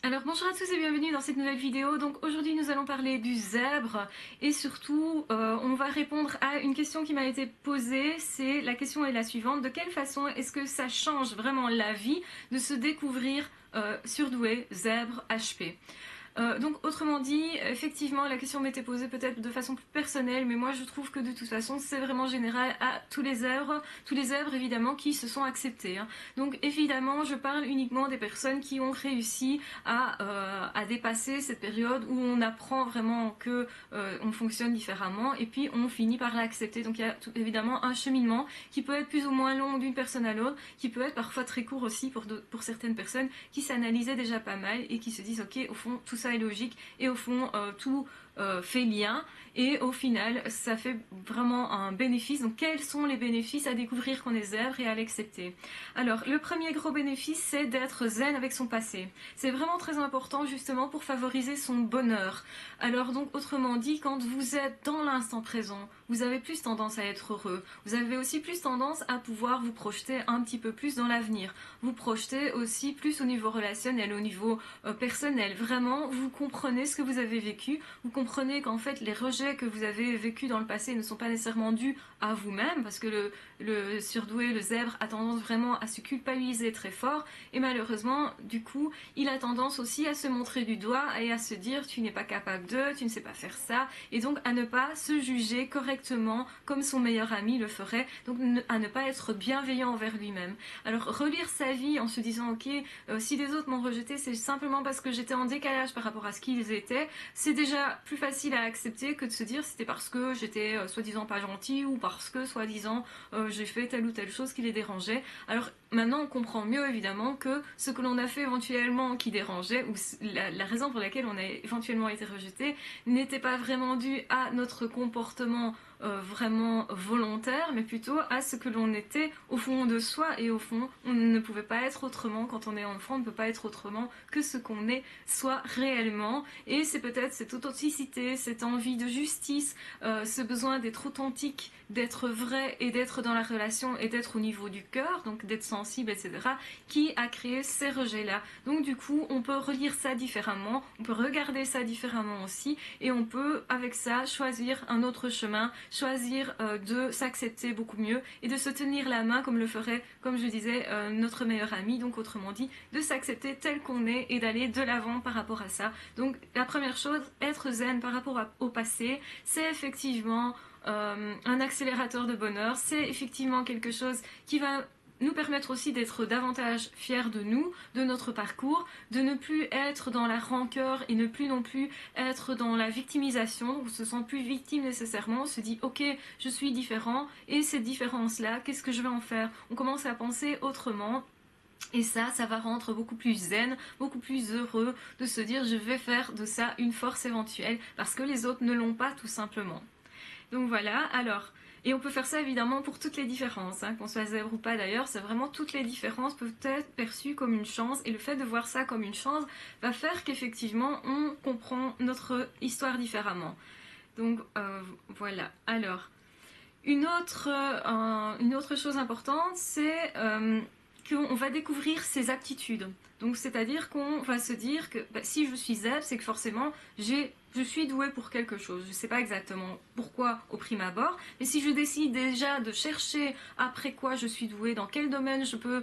Alors bonjour à tous et bienvenue dans cette nouvelle vidéo. Donc aujourd'hui nous allons parler du zèbre et surtout on va répondre à une question qui m'a été posée. C'est la question est la suivante: de quelle façon est-ce que ça change vraiment la vie de se découvrir surdoué, zèbre, HP? Donc autrement dit, effectivement la question m'était posée peut-être de façon plus personnelle, mais moi je trouve que de toute façon c'est vraiment général à tous les zèbres évidemment qui se sont acceptés, hein. Donc évidemment je parle uniquement des personnes qui ont réussi à dépasser cette période où on apprend vraiment que on fonctionne différemment et puis on finit par l'accepter. Donc il y a évidemment un cheminement qui peut être plus ou moins long d'une personne à l'autre, qui peut être parfois très court aussi pour certaines personnes qui s'analysaient déjà pas mal et qui se disent ok, au fond tout ça est logique et au fond tout fait lien et au final ça fait vraiment un bénéfice. Donc quels sont les bénéfices à découvrir qu'on est zèbre et à l'accepter? Alors le premier gros bénéfice, c'est d'être zen avec son passé. C'est vraiment très important justement pour favoriser son bonheur. Alors donc autrement dit, quand vous êtes dans l'instant présent, vous avez plus tendance à être heureux. Vous avez aussi plus tendance à pouvoir vous projeter un petit peu plus dans l'avenir. Vous projetez aussi plus au niveau relationnel, au niveau personnel. Vraiment, vous comprenez ce que vous avez vécu, vous comprenez qu'en fait les rejets que vous avez vécus dans le passé ne sont pas nécessairement dus à vous-même, parce que le surdoué, le zèbre, a tendance vraiment à se culpabiliser très fort, et malheureusement, du coup, il a tendance aussi à se montrer du doigt et à se dire tu n'es pas capable de, tu ne sais pas faire ça, et donc à ne pas se juger correctement comme son meilleur ami le ferait, donc à ne pas être bienveillant envers lui-même. Alors relire sa vie en se disant ok, si les autres m'ont rejeté, c'est simplement parce que j'étais en décalage par rapport à ce qu'ils étaient, c'est déjà plus facile à accepter que de se dire c'était parce que j'étais soi-disant pas gentil ou parce que soi-disant j'ai fait telle ou telle chose qui les dérangeait. Alors maintenant on comprend mieux évidemment que ce que l'on a fait éventuellement qui dérangeait, ou la raison pour laquelle on a éventuellement été rejeté, n'était pas vraiment due à notre comportement vraiment volontaire, mais plutôt à ce que l'on était au fond de soi, et au fond on ne pouvait pas être autrement. Quand on est enfant, on ne peut pas être autrement que ce qu'on est soi réellement, et c'est peut-être cette authenticité, cette envie de justice, ce besoin d'être authentique, d'être vrai et d'être dans la relation et d'être au niveau du cœur, donc d'être sensible, etc., qui a créé ces rejets-là. Donc du coup, on peut relire ça différemment, on peut regarder ça différemment aussi, et on peut avec ça choisir un autre chemin, choisir de s'accepter beaucoup mieux et de se tenir la main comme le ferait, comme je disais, notre meilleur ami. Donc autrement dit, de s'accepter tel qu'on est et d'aller de l'avant par rapport à ça. Donc la première chose, être zen par rapport au passé, c'est effectivement un accélérateur de bonheur, c'est effectivement quelque chose qui va nous permettre aussi d'être davantage fiers de nous, de notre parcours, de ne plus être dans la rancœur et ne plus non plus être dans la victimisation. On se sent plus victime nécessairement, on se dit ok, je suis différent et cette différence-là, qu'est-ce que je vais en faire? On commence à penser autrement. Et ça va rendre beaucoup plus zen, beaucoup plus heureux de se dire je vais faire de ça une force éventuelle parce que les autres ne l'ont pas tout simplement. Donc voilà, alors, et on peut faire ça évidemment pour toutes les différences, hein, qu'on soit zèbre ou pas d'ailleurs, c'est vraiment toutes les différences peuvent être perçues comme une chance, et le fait de voir ça comme une chance va faire qu'effectivement on comprend notre histoire différemment. Donc voilà, alors, une autre chose importante, c'est qu'on va découvrir ses aptitudes. Donc c'est-à-dire qu'on va se dire que bah, si je suis zèbre, c'est que forcément je suis douée pour quelque chose. Je ne sais pas exactement pourquoi au prime abord, mais si je décide déjà de chercher après quoi je suis douée, dans quel domaine je peux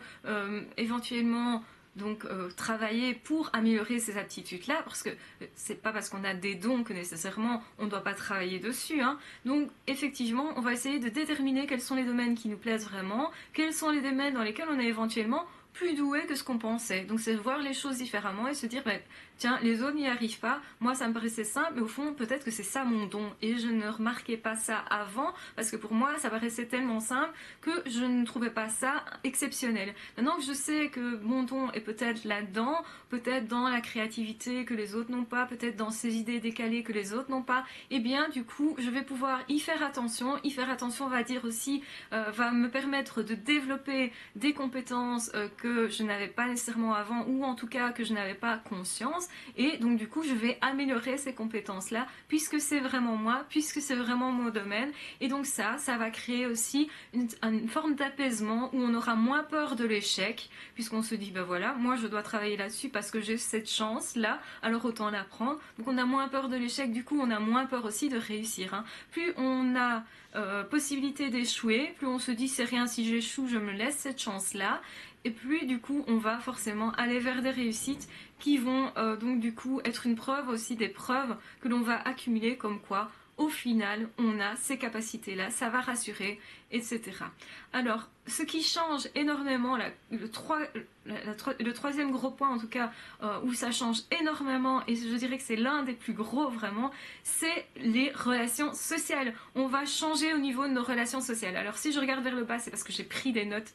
éventuellement donc travailler pour améliorer ces aptitudes là, parce que c'est pas parce qu'on a des dons que nécessairement on ne doit pas travailler dessus, hein. Donc effectivement on va essayer de déterminer quels sont les domaines qui nous plaisent vraiment, quels sont les domaines dans lesquels on est éventuellement plus doué que ce qu'on pensait. Donc c'est voir les choses différemment et se dire bah, tiens, les autres n'y arrivent pas, moi ça me paraissait simple, mais au fond peut-être que c'est ça mon don, et je ne remarquais pas ça avant parce que pour moi ça paraissait tellement simple que je ne trouvais pas ça exceptionnel. Maintenant que je sais que mon don est peut-être là-dedans, peut-être dans la créativité que les autres n'ont pas, peut-être dans ces idées décalées que les autres n'ont pas, et bien du coup je vais pouvoir y faire attention. Y faire attention va dire aussi va me permettre de développer des compétences que je n'avais pas nécessairement avant, ou en tout cas que je n'avais pas conscience, et donc du coup je vais améliorer ces compétences-là, puisque c'est vraiment moi, puisque c'est vraiment mon domaine, et donc ça va créer aussi une forme d'apaisement où on aura moins peur de l'échec, puisqu'on se dit, ben voilà, moi je dois travailler là-dessus parce que j'ai cette chance-là, alors autant l'apprendre. Donc on a moins peur de l'échec, du coup on a moins peur aussi de réussir, hein. Plus on a possibilité d'échouer, plus on se dit c'est rien si j'échoue, je me laisse cette chance-là, et plus du coup on va forcément aller vers des réussites qui vont donc du coup être une preuve aussi des preuves que l'on va accumuler comme quoi au final on a ces capacités-là, ça va rassurer, etc. Alors ce qui change énormément, le troisième gros point en tout cas, où ça change énormément, et je dirais que c'est l'un des plus gros vraiment, c'est les relations sociales. On va changer au niveau de nos relations sociales. Alors si je regarde vers le bas, c'est parce que j'ai pris des notes,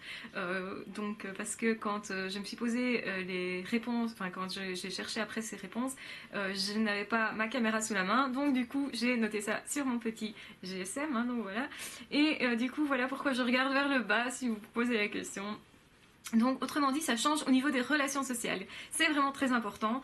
parce que quand je me suis posé les réponses, enfin quand j'ai cherché après ces réponses, je n'avais pas ma caméra sous la main, donc du coup j'ai noté ça sur mon petit GSM, hein, donc voilà. Et du coup voilà pourquoi je regarde vers le bas si vous vous posez la question. Donc autrement dit, ça change au niveau des relations sociales. C'est vraiment très important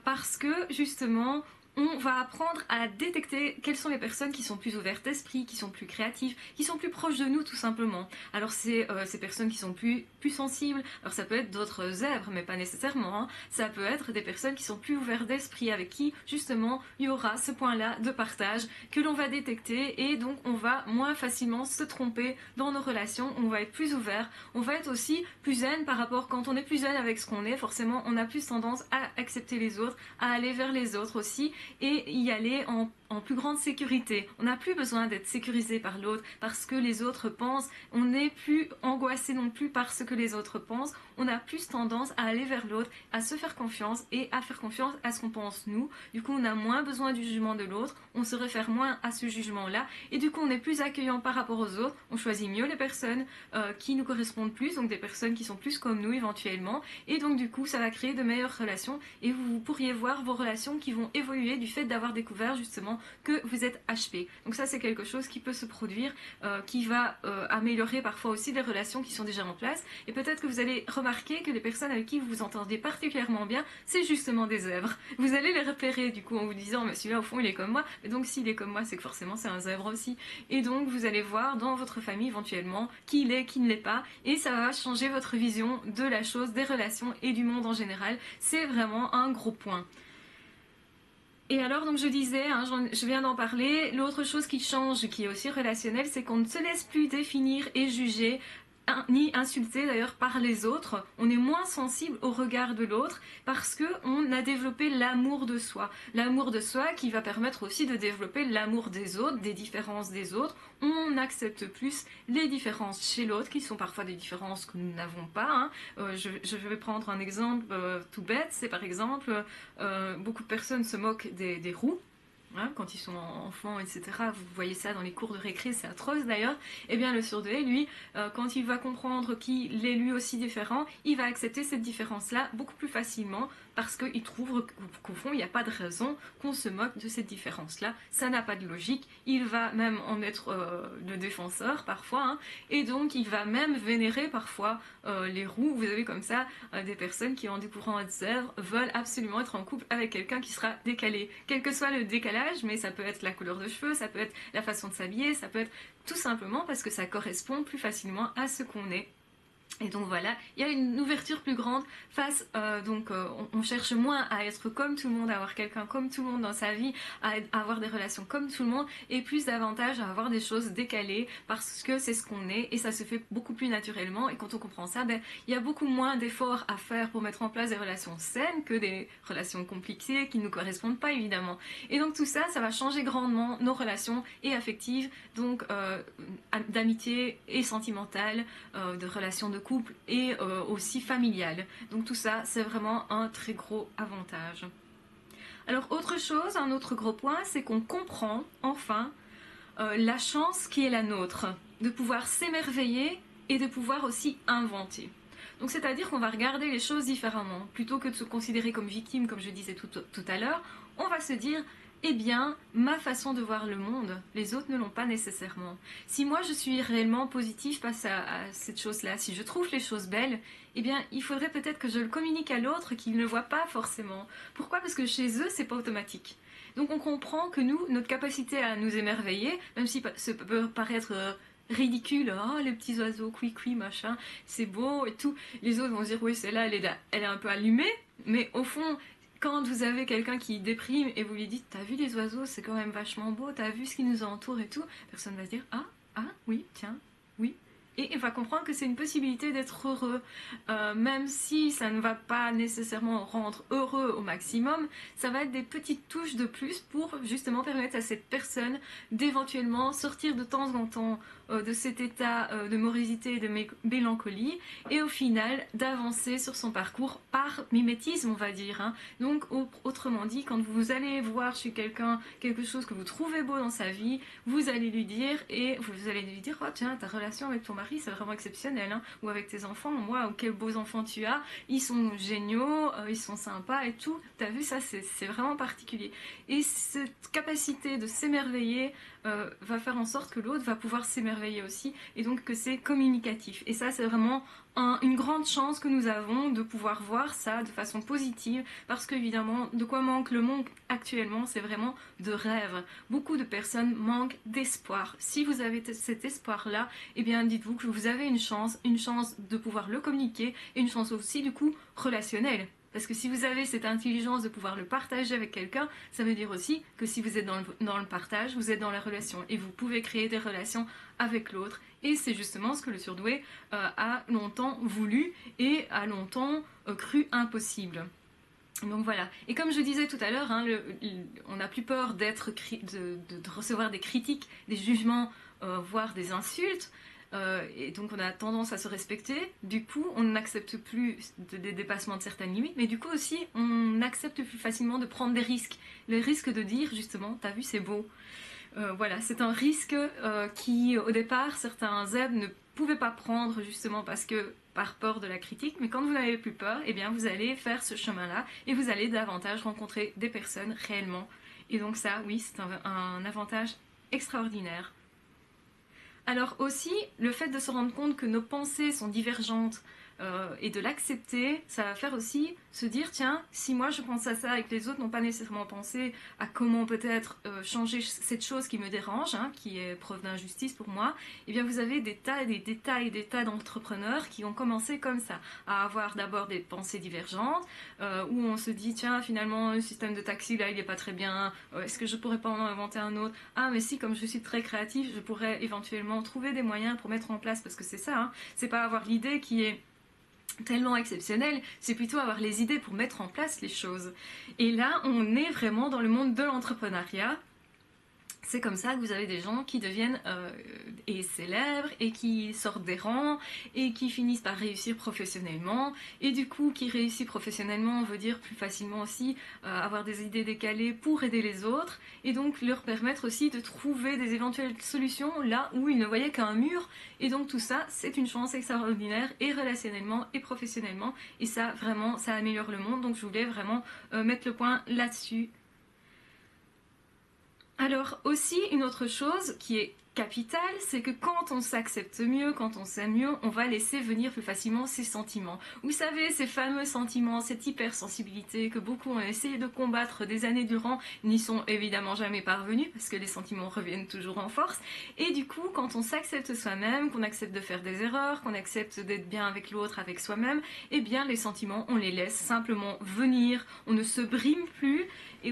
parce que justement, on va apprendre à détecter quelles sont les personnes qui sont plus ouvertes d'esprit, qui sont plus créatives, qui sont plus proches de nous tout simplement. Alors c'est ces personnes qui sont plus sensibles, alors ça peut être d'autres zèbres, mais pas nécessairement, hein. Ça peut être des personnes qui sont plus ouvertes d'esprit, avec qui justement il y aura ce point-là de partage que l'on va détecter, et donc on va moins facilement se tromper dans nos relations, on va être plus ouvert, on va être aussi plus zen par rapport, quand on est plus zen avec ce qu'on est, forcément on a plus tendance à accepter les autres, à aller vers les autres aussi, et y aller en plus grande sécurité. On n'a plus besoin d'être sécurisé par l'autre parce que les autres pensent, on n'est plus angoissé non plus par ce que les autres pensent, on a plus tendance à aller vers l'autre, à se faire confiance et à faire confiance à ce qu'on pense nous. Du coup on a moins besoin du jugement de l'autre, on se réfère moins à ce jugement-là, et du coup on est plus accueillant par rapport aux autres, on choisit mieux les personnes qui nous correspondent plus, donc des personnes qui sont plus comme nous éventuellement, et donc du coup ça va créer de meilleures relations, et vous pourriez voir vos relations qui vont évoluer du fait d'avoir découvert justement que vous êtes HP. Donc ça c'est quelque chose qui peut se produire, qui va améliorer parfois aussi des relations qui sont déjà en place, et peut-être que vous allez remarquer que les personnes avec qui vous vous entendez particulièrement bien, c'est justement des zèbres. Vous allez les repérer du coup en vous disant mais celui-là au fond il est comme moi, et donc s'il est comme moi c'est que forcément c'est un zèbre aussi, et donc vous allez voir dans votre famille éventuellement qui l'est, qui ne l'est pas, et ça va changer votre vision de la chose, des relations et du monde en général. C'est vraiment un gros point. Et alors, donc je disais, hein, je viens d'en parler, l'autre chose qui change, qui est aussi relationnelle, c'est qu'on ne se laisse plus définir et juger, ni insulter d'ailleurs par les autres. On est moins sensible au regard de l'autre parce qu'on a développé l'amour de soi. L'amour de soi qui va permettre aussi de développer l'amour des autres, des différences des autres. On accepte plus les différences chez l'autre, qui sont parfois des différences que nous n'avons pas, hein. Je vais prendre un exemple tout bête, c'est par exemple, beaucoup de personnes se moquent des roux. Hein, quand ils sont enfants, etc. Vous voyez ça dans les cours de récré, c'est atroce d'ailleurs. Et bien le surdoué, lui, quand il va comprendre qu'il est lui aussi différent, il va accepter cette différence-là beaucoup plus facilement parce qu'il trouve qu'au fond, il n'y a pas de raison qu'on se moque de cette différence-là. Ça n'a pas de logique. Il va même en être le défenseur parfois, hein, et donc il va même vénérer parfois les roux. Vous avez comme ça des personnes qui, en découvrant être zèbres, veulent absolument être en couple avec quelqu'un qui sera décalé. Quel que soit le décalage, mais ça peut être la couleur de cheveux, ça peut être la façon de s'habiller, ça peut être tout simplement parce que ça correspond plus facilement à ce qu'on est. Et donc voilà, il y a une ouverture plus grande face, on cherche moins à être comme tout le monde, à avoir quelqu'un comme tout le monde dans sa vie, à avoir des relations comme tout le monde, et plus davantage à avoir des choses décalées parce que c'est ce qu'on est, et ça se fait beaucoup plus naturellement. Et quand on comprend ça, il y a beaucoup moins d'efforts à faire pour mettre en place des relations saines que des relations compliquées qui ne nous correspondent pas évidemment. Et donc tout ça, ça va changer grandement nos relations et affectives, donc d'amitié et sentimentales, de relations de couple et aussi familiale. Donc tout ça, c'est vraiment un très gros avantage. Alors autre chose, un autre gros point, c'est qu'on comprend enfin la chance qui est la nôtre, de pouvoir s'émerveiller et de pouvoir aussi inventer. Donc c'est-à-dire qu'on va regarder les choses différemment. Plutôt que de se considérer comme victime, comme je disais tout à l'heure, on va se dire eh bien, ma façon de voir le monde, les autres ne l'ont pas nécessairement. Si moi je suis réellement positive face à cette chose-là, si je trouve les choses belles, eh bien, il faudrait peut-être que je le communique à l'autre qui ne le voit pas forcément. Pourquoi? Parce que chez eux, c'est pas automatique. Donc on comprend que nous, notre capacité à nous émerveiller, même si ça peut paraître ridicule, oh les petits oiseaux, cuicui, machin, c'est beau et tout. Les autres vont se dire oui, celle-là, elle est un peu allumée, mais au fond, quand vous avez quelqu'un qui déprime et vous lui dites t'as vu les oiseaux, c'est quand même vachement beau, t'as vu ce qui nous entoure et tout, personne va se dire ah, oui, tiens, oui. Et il va comprendre que c'est une possibilité d'être heureux. Même si ça ne va pas nécessairement rendre heureux au maximum, ça va être des petites touches de plus pour justement permettre à cette personne d'éventuellement sortir de temps en temps de cet état de morosité et de mélancolie et au final d'avancer sur son parcours par mimétisme, on va dire. Hein. Donc autrement dit, quand vous allez voir chez quelqu'un quelque chose que vous trouvez beau dans sa vie, vous allez lui dire oh tiens, ta relation avec ton mari c'est vraiment exceptionnel, hein. Ou avec tes enfants, waouh, quels beaux enfants tu as, ils sont géniaux, ils sont sympas et tout, t'as vu ça, c'est vraiment particulier. Et cette capacité de s'émerveiller va faire en sorte que l'autre va pouvoir s'émerveiller aussi et donc que c'est communicatif. Et ça c'est vraiment une grande chance que nous avons de pouvoir voir ça de façon positive parce qu'évidemment de quoi manque le monde actuellement, c'est vraiment de rêve. Beaucoup de personnes manquent d'espoir. Si vous avez cet espoir là, eh bien dites-vous que vous avez une chance de pouvoir le communiquer et une chance aussi du coup relationnelle. Parce que si vous avez cette intelligence de pouvoir le partager avec quelqu'un, ça veut dire aussi que si vous êtes dans le partage, vous êtes dans la relation et vous pouvez créer des relations avec l'autre. Et c'est justement ce que le surdoué a longtemps voulu et a longtemps cru impossible. Donc voilà. Et comme je disais tout à l'heure, hein, on n'a plus peur de recevoir des critiques, des jugements, voire des insultes. Et donc on a tendance à se respecter, du coup on n'accepte plus des dépassements de certaines limites, mais du coup aussi on accepte plus facilement de prendre des risques. Le risque de dire justement, t'as vu c'est beau. Voilà, c'est un risque qui au départ certains zèbres ne pouvaient pas prendre justement parce que par peur de la critique, mais quand vous n'avez plus peur, eh bien vous allez faire ce chemin-là et vous allez davantage rencontrer des personnes réellement. Et donc ça, oui, c'est un avantage extraordinaire. Alors aussi, le fait de se rendre compte que nos pensées sont divergentes et de l'accepter, ça va faire aussi se dire, tiens, si moi je pense à ça et que les autres n'ont pas nécessairement pensé à comment peut-être changer cette chose qui me dérange, hein, qui est preuve d'injustice pour moi, eh bien vous avez des tas et des tas d'entrepreneurs qui ont commencé comme ça, à avoir d'abord des pensées divergentes, où on se dit, tiens, finalement, le système de taxi, là, il n'est pas très bien, est-ce que je pourrais pas en inventer un autre? Ah, mais si, comme je suis très créatif, je pourrais éventuellement trouver des moyens pour mettre en place, parce que c'est ça, hein, c'est pas avoir l'idée qui est tellement exceptionnel, c'est plutôt avoir les idées pour mettre en place les choses. Et là, on est vraiment dans le monde de l'entrepreneuriat. C'est comme ça que vous avez des gens qui deviennent et célèbres et qui sortent des rangs et qui finissent par réussir professionnellement. Et du coup, qui réussit professionnellement veut dire plus facilement aussi avoir des idées décalées pour aider les autres et donc leur permettre aussi de trouver des éventuelles solutions là où ils ne voyaient qu'un mur. Et donc tout ça, c'est une chance extraordinaire et relationnellement et professionnellement. Et ça, vraiment, ça améliore le monde. Donc je voulais vraiment mettre le point là-dessus. Alors aussi, une autre chose qui est capitale, c'est que quand on s'accepte mieux, quand on s'aime mieux, on va laisser venir plus facilement ses sentiments. Vous savez, ces fameux sentiments, cette hypersensibilité que beaucoup ont essayé de combattre des années durant, n'y sont évidemment jamais parvenus parce que les sentiments reviennent toujours en force. Et du coup, quand on s'accepte soi-même, qu'on accepte de faire des erreurs, qu'on accepte d'être bien avec l'autre, avec soi-même, eh bien les sentiments, on les laisse simplement venir, on ne se brime plus,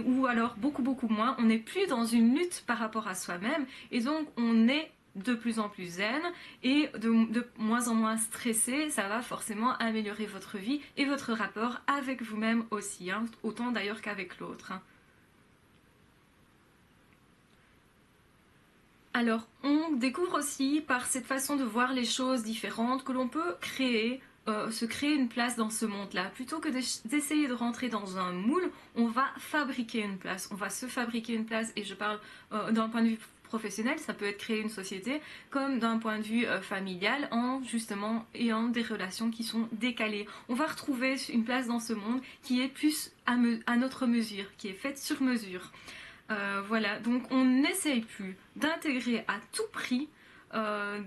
ou alors beaucoup moins, on n'est plus dans une lutte par rapport à soi-même et donc on est de plus en plus zen et de moins en moins stressé. Ça va forcément améliorer votre vie et votre rapport avec vous-même aussi, hein, autant d'ailleurs qu'avec l'autre. Hein. Alors, on découvre aussi par cette façon de voir les choses différentes que l'on peut se créer une place dans ce monde-là. Plutôt que d'essayer de rentrer dans un moule, on va fabriquer une place. On va se fabriquer une place et je parle d'un point de vue professionnel, ça peut être créer une société, comme d'un point de vue familial, en justement ayant des relations qui sont décalées. On va retrouver une place dans ce monde qui est plus à notre mesure, qui est faite sur mesure. Voilà, donc on n'essaye plus d'intégrer à tout prix la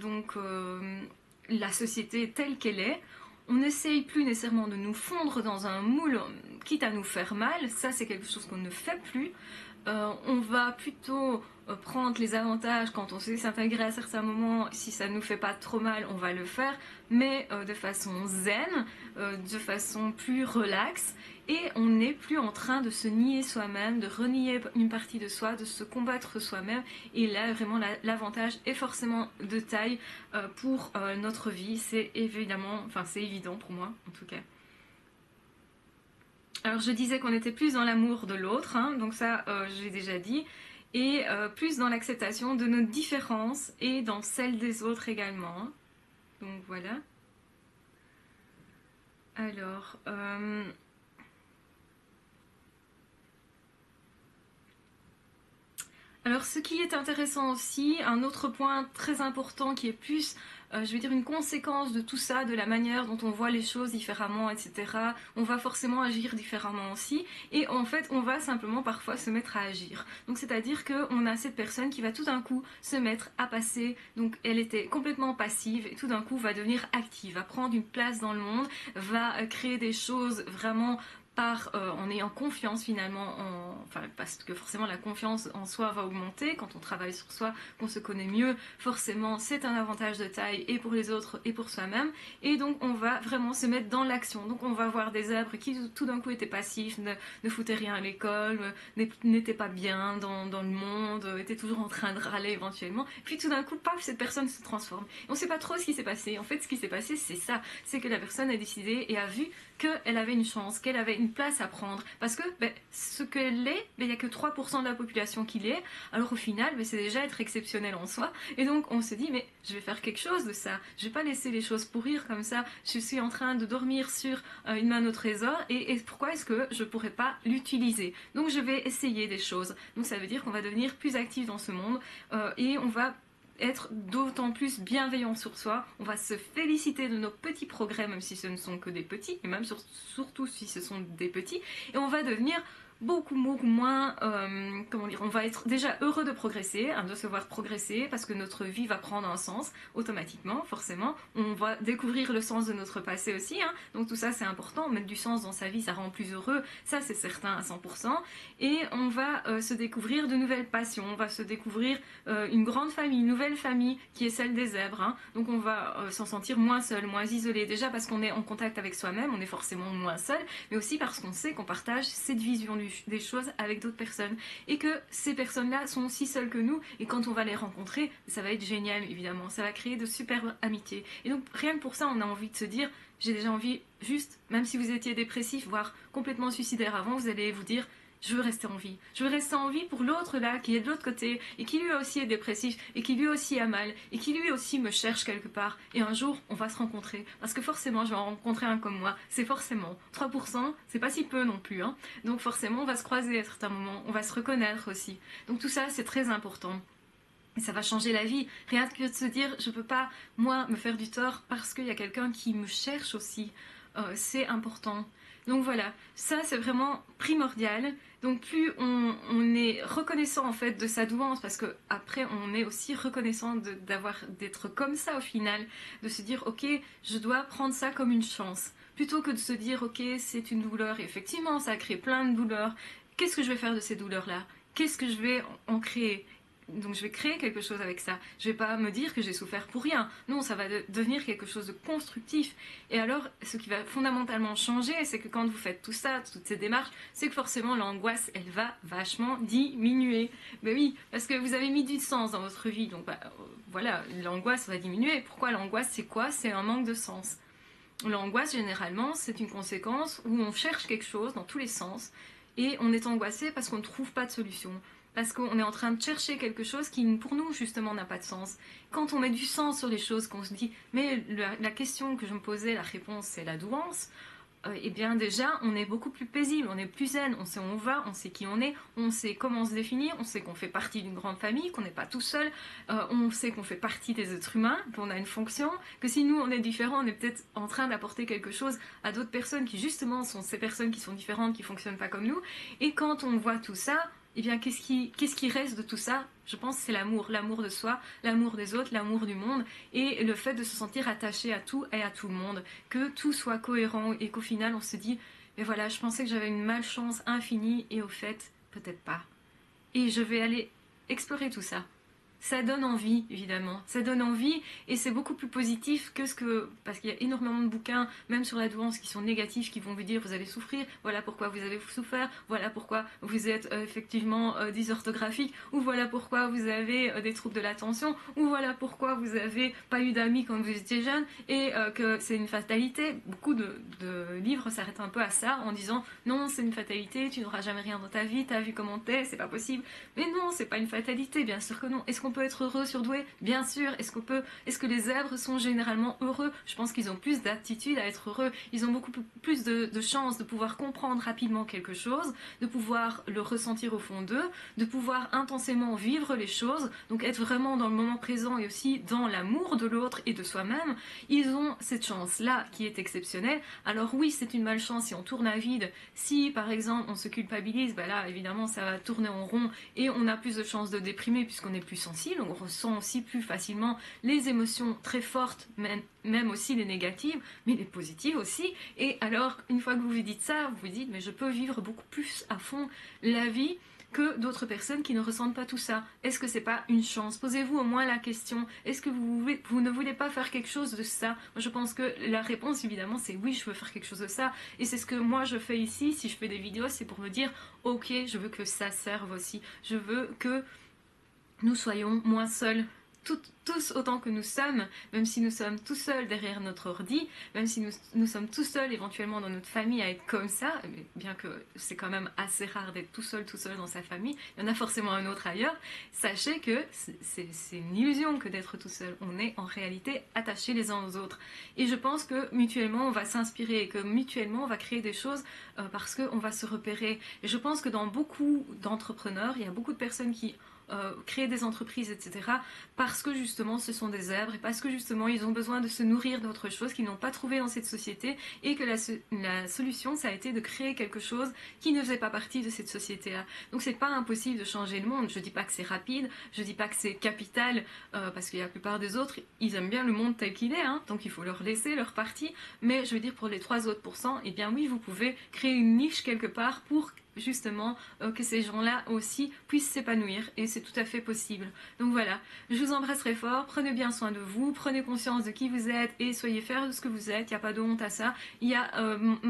société telle qu'elle est. On n'essaye plus nécessairement de nous fondre dans un moule, quitte à nous faire mal. Ça, c'est quelque chose qu'on ne fait plus. On va plutôt prendre les avantages quand on sait s'intégrer à certains moments. Si ça ne nous fait pas trop mal, on va le faire, mais de façon zen, de façon plus relaxe. Et on n'est plus en train de se nier soi-même, de renier une partie de soi, de se combattre soi-même. Et là, vraiment, l'avantage est forcément de taille pour notre vie. C'est évidemment, enfin c'est évident pour moi en tout cas. Alors je disais qu'on était plus dans l'amour de l'autre, hein, donc ça j'ai déjà dit, et plus dans l'acceptation de nos différences et dans celles des autres également. Hein. Donc voilà. Alors, Alors ce qui est intéressant aussi, un autre point très important qui est plus, je veux dire, une conséquence de tout ça, de la manière dont on voit les choses différemment, etc. On va forcément agir différemment aussi, et en fait on va simplement parfois se mettre à agir. Donc c'est-à-dire qu'on a cette personne qui va tout d'un coup se mettre à passer, donc elle était complètement passive, et tout d'un coup va devenir active, va prendre une place dans le monde, va créer des choses vraiment en ayant confiance finalement, enfin parce que forcément la confiance en soi va augmenter quand on travaille sur soi, qu'on se connaît mieux, forcément c'est un avantage de taille et pour les autres et pour soi-même, et donc on va vraiment se mettre dans l'action. Donc on va voir des zèbres qui tout d'un coup étaient passifs, ne foutaient rien à l'école, n'étaient pas bien dans le monde, étaient toujours en train de râler éventuellement, puis tout d'un coup paf, cette personne se transforme. Et on ne sait pas trop ce qui s'est passé. En fait ce qui s'est passé c'est ça, c'est que la personne a décidé et a vu qu'elle avait une chance, qu'elle avait une place à prendre. Parce que ce qu'elle est, il n'y a que 3% de la population qui l'est. Alors au final, c'est déjà être exceptionnel en soi. Et donc on se dit, mais je vais faire quelque chose de ça. Je vais pas laisser les choses pourrir comme ça. Je suis en train de dormir sur une main au trésor. Et pourquoi est-ce que je pourrais pas l'utiliser? Donc je vais essayer des choses. Donc ça veut dire qu'on va devenir plus actif dans ce monde. Et on va être d'autant plus bienveillant sur soi, on va se féliciter de nos petits progrès, même si ce ne sont que des petits, et même surtout si ce sont des petits, et on va devenir beaucoup moins, comment dire, on va être déjà heureux de progresser, hein, de se voir progresser, parce que notre vie va prendre un sens automatiquement, forcément. On va découvrir le sens de notre passé aussi, hein, donc tout ça c'est important, mettre du sens dans sa vie, ça rend plus heureux, ça c'est certain à 100%, et on va se découvrir de nouvelles passions, on va se découvrir une grande famille, une nouvelle famille qui est celle des zèbres, hein, donc on va s'en sentir moins seul, moins isolé, déjà parce qu'on est en contact avec soi-même, on est forcément moins seul, mais aussi parce qu'on sait qu'on partage cette vision des choses avec d'autres personnes et que ces personnes-là sont aussi seules que nous, et quand on va les rencontrer, ça va être génial évidemment, ça va créer de superbes amitiés. Et donc rien que pour ça, on a envie de se dire, j'ai déjà envie, juste, même si vous étiez dépressif, voire complètement suicidaire avant, vous allez vous dire, je veux rester en vie. Je veux rester en vie pour l'autre là, qui est de l'autre côté, et qui lui aussi est dépressif, et qui lui aussi a mal, et qui lui aussi me cherche quelque part. Et un jour, on va se rencontrer. Parce que forcément, je vais en rencontrer un comme moi. C'est forcément. 3%, c'est pas si peu non plus. Hein. Donc forcément, on va se croiser à certains moments. On va se reconnaître aussi. Donc tout ça, c'est très important. Et ça va changer la vie. Rien que de se dire, je peux pas, moi, me faire du tort parce qu'il y a quelqu'un qui me cherche aussi. C'est important. Donc voilà, ça c'est vraiment primordial. Donc plus on est reconnaissant en fait de sa douance, parce que après on est aussi reconnaissant d'être comme ça au final, de se dire ok, je dois prendre ça comme une chance, plutôt que de se dire ok, c'est une douleur. Et effectivement, ça crée plein de douleurs. Qu'est-ce que je vais faire de ces douleurs-là? Qu'est-ce que je vais en créer? Donc je vais créer quelque chose avec ça. Je vais pas me dire que j'ai souffert pour rien. Non, ça va devenir quelque chose de constructif. Et alors, ce qui va fondamentalement changer, c'est que quand vous faites tout ça, toutes ces démarches, c'est que forcément l'angoisse, elle va vachement diminuer. Ben oui, parce que vous avez mis du sens dans votre vie. Donc voilà, l'angoisse va diminuer. Pourquoi l'angoisse? C'est quoi? C'est un manque de sens. L'angoisse, généralement, c'est une conséquence où on cherche quelque chose dans tous les sens et on est angoissé parce qu'on ne trouve pas de solution. Parce qu'on est en train de chercher quelque chose qui, pour nous, justement, n'a pas de sens. Quand on met du sens sur les choses, qu'on se dit, mais la question que je me posais, la réponse, c'est la douance, eh bien déjà, on est beaucoup plus paisible, on est plus zen, on sait où on va, on sait qui on sait comment se définir, on sait qu'on fait partie d'une grande famille, qu'on n'est pas tout seul, on sait qu'on fait partie des êtres humains, qu'on a une fonction, que si nous on est différents, on est peut-être en train d'apporter quelque chose à d'autres personnes qui justement sont ces personnes qui sont différentes, qui fonctionnent pas comme nous, et quand on voit tout ça, eh bien qu'est-ce qui reste de tout ça? Je pense que c'est l'amour, l'amour de soi, l'amour des autres, l'amour du monde et le fait de se sentir attaché à tout et à tout le monde, que tout soit cohérent et qu'au final on se dit, mais voilà, je pensais que j'avais une malchance infinie et au fait, peut-être pas. Et je vais aller explorer tout ça. Ça donne envie, évidemment. Ça donne envie et c'est beaucoup plus positif que ce que... Parce qu'il y a énormément de bouquins, même sur la douance, qui sont négatifs, qui vont vous dire vous allez souffrir, voilà pourquoi vous avez souffert, voilà pourquoi vous êtes effectivement dysorthographique, ou voilà pourquoi vous avez des troubles de l'attention, ou voilà pourquoi vous n'avez pas eu d'amis quand vous étiez jeune, et que c'est une fatalité. Beaucoup de livres s'arrêtent un peu à ça, en disant non, c'est une fatalité, tu n'auras jamais rien dans ta vie, t'as vu comment t'es, c'est pas possible. Mais non, c'est pas une fatalité, bien sûr que non. Est-ce qu'on peut être heureux surdoué? Bien sûr. Est-ce que les zèbres sont généralement heureux? Je pense qu'ils ont plus d'aptitude à être heureux. Ils ont beaucoup plus de chances de pouvoir comprendre rapidement quelque chose, de pouvoir le ressentir au fond d'eux, de pouvoir intensément vivre les choses, donc être vraiment dans le moment présent et aussi dans l'amour de l'autre et de soi-même. Ils ont cette chance-là qui est exceptionnelle. Alors oui, c'est une malchance si on tourne à vide. Si par exemple on se culpabilise, bah là évidemment ça va tourner en rond et on a plus de chances de déprimer puisqu'on est plus sensible, on ressent aussi plus facilement les émotions très fortes, même aussi les négatives, mais les positives aussi. Et alors, une fois que vous vous dites ça, vous vous dites, mais je peux vivre beaucoup plus à fond la vie que d'autres personnes qui ne ressentent pas tout ça. Est-ce que c'est pas une chance? Posez-vous au moins la question. Est-ce que vous ne voulez pas faire quelque chose de ça? Moi, je pense que la réponse, évidemment, c'est oui, je veux faire quelque chose de ça. Et c'est ce que moi, je fais ici. Si je fais des vidéos, c'est pour me dire, ok, je veux que ça serve aussi. Je veux que nous soyons moins seuls, tous autant que nous sommes, même si nous sommes tout seuls derrière notre ordi, même si nous sommes tout seuls éventuellement dans notre famille à être comme ça, bien que c'est quand même assez rare d'être tout seul dans sa famille, il y en a forcément un autre ailleurs, sachez que c'est une illusion que d'être tout seul, on est en réalité attachés les uns aux autres. Et je pense que mutuellement on va s'inspirer et que mutuellement on va créer des choses parce qu'on va se repérer. Et je pense que dans beaucoup d'entrepreneurs, il y a beaucoup de personnes qui créer des entreprises, etc. Parce que justement ce sont des zèbres et parce que justement ils ont besoin de se nourrir d'autre chose qu'ils n'ont pas trouvé dans cette société et que la solution ça a été de créer quelque chose qui ne faisait pas partie de cette société-là. Donc c'est pas impossible de changer le monde. Je dis pas que c'est rapide, je dis pas que c'est capital parce que la plupart des autres ils aiment bien le monde tel qu'il est, hein, donc il faut leur laisser leur partie. Mais je veux dire pour les 3 autres pourcents, eh bien oui vous pouvez créer une niche quelque part pour justement que ces gens-là aussi puissent s'épanouir et c'est tout à fait possible. Donc voilà, je vous embrasse très fort, prenez bien soin de vous, prenez conscience de qui vous êtes et soyez fiers de ce que vous êtes, il n'y a pas de honte à ça, il n'y a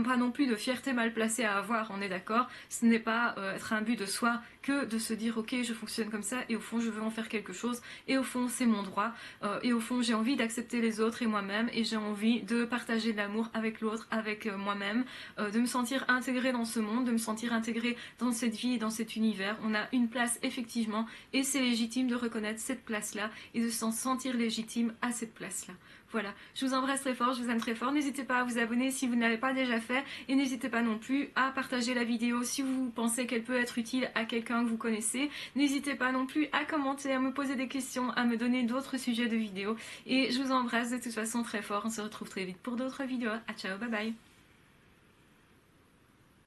pas non plus de fierté mal placée à avoir, on est d'accord, ce n'est pas être un but de soi que de se dire ok je fonctionne comme ça et au fond je veux en faire quelque chose et au fond c'est mon droit et au fond j'ai envie d'accepter les autres et moi-même et j'ai envie de partager de l'amour avec l'autre, avec moi-même, de me sentir intégrée dans ce monde, de me sentir intégrée dans cette vie et dans cet univers. On a une place effectivement et c'est légitime de reconnaître cette place-là et de s'en sentir légitime à cette place-là. Voilà, je vous embrasse très fort, je vous aime très fort. N'hésitez pas à vous abonner si vous ne l'avez pas déjà fait et n'hésitez pas non plus à partager la vidéo si vous pensez qu'elle peut être utile à quelqu'un que vous connaissez. N'hésitez pas non plus à commenter, à me poser des questions, à me donner d'autres sujets de vidéos et je vous embrasse de toute façon très fort. On se retrouve très vite pour d'autres vidéos. À ciao, bye bye.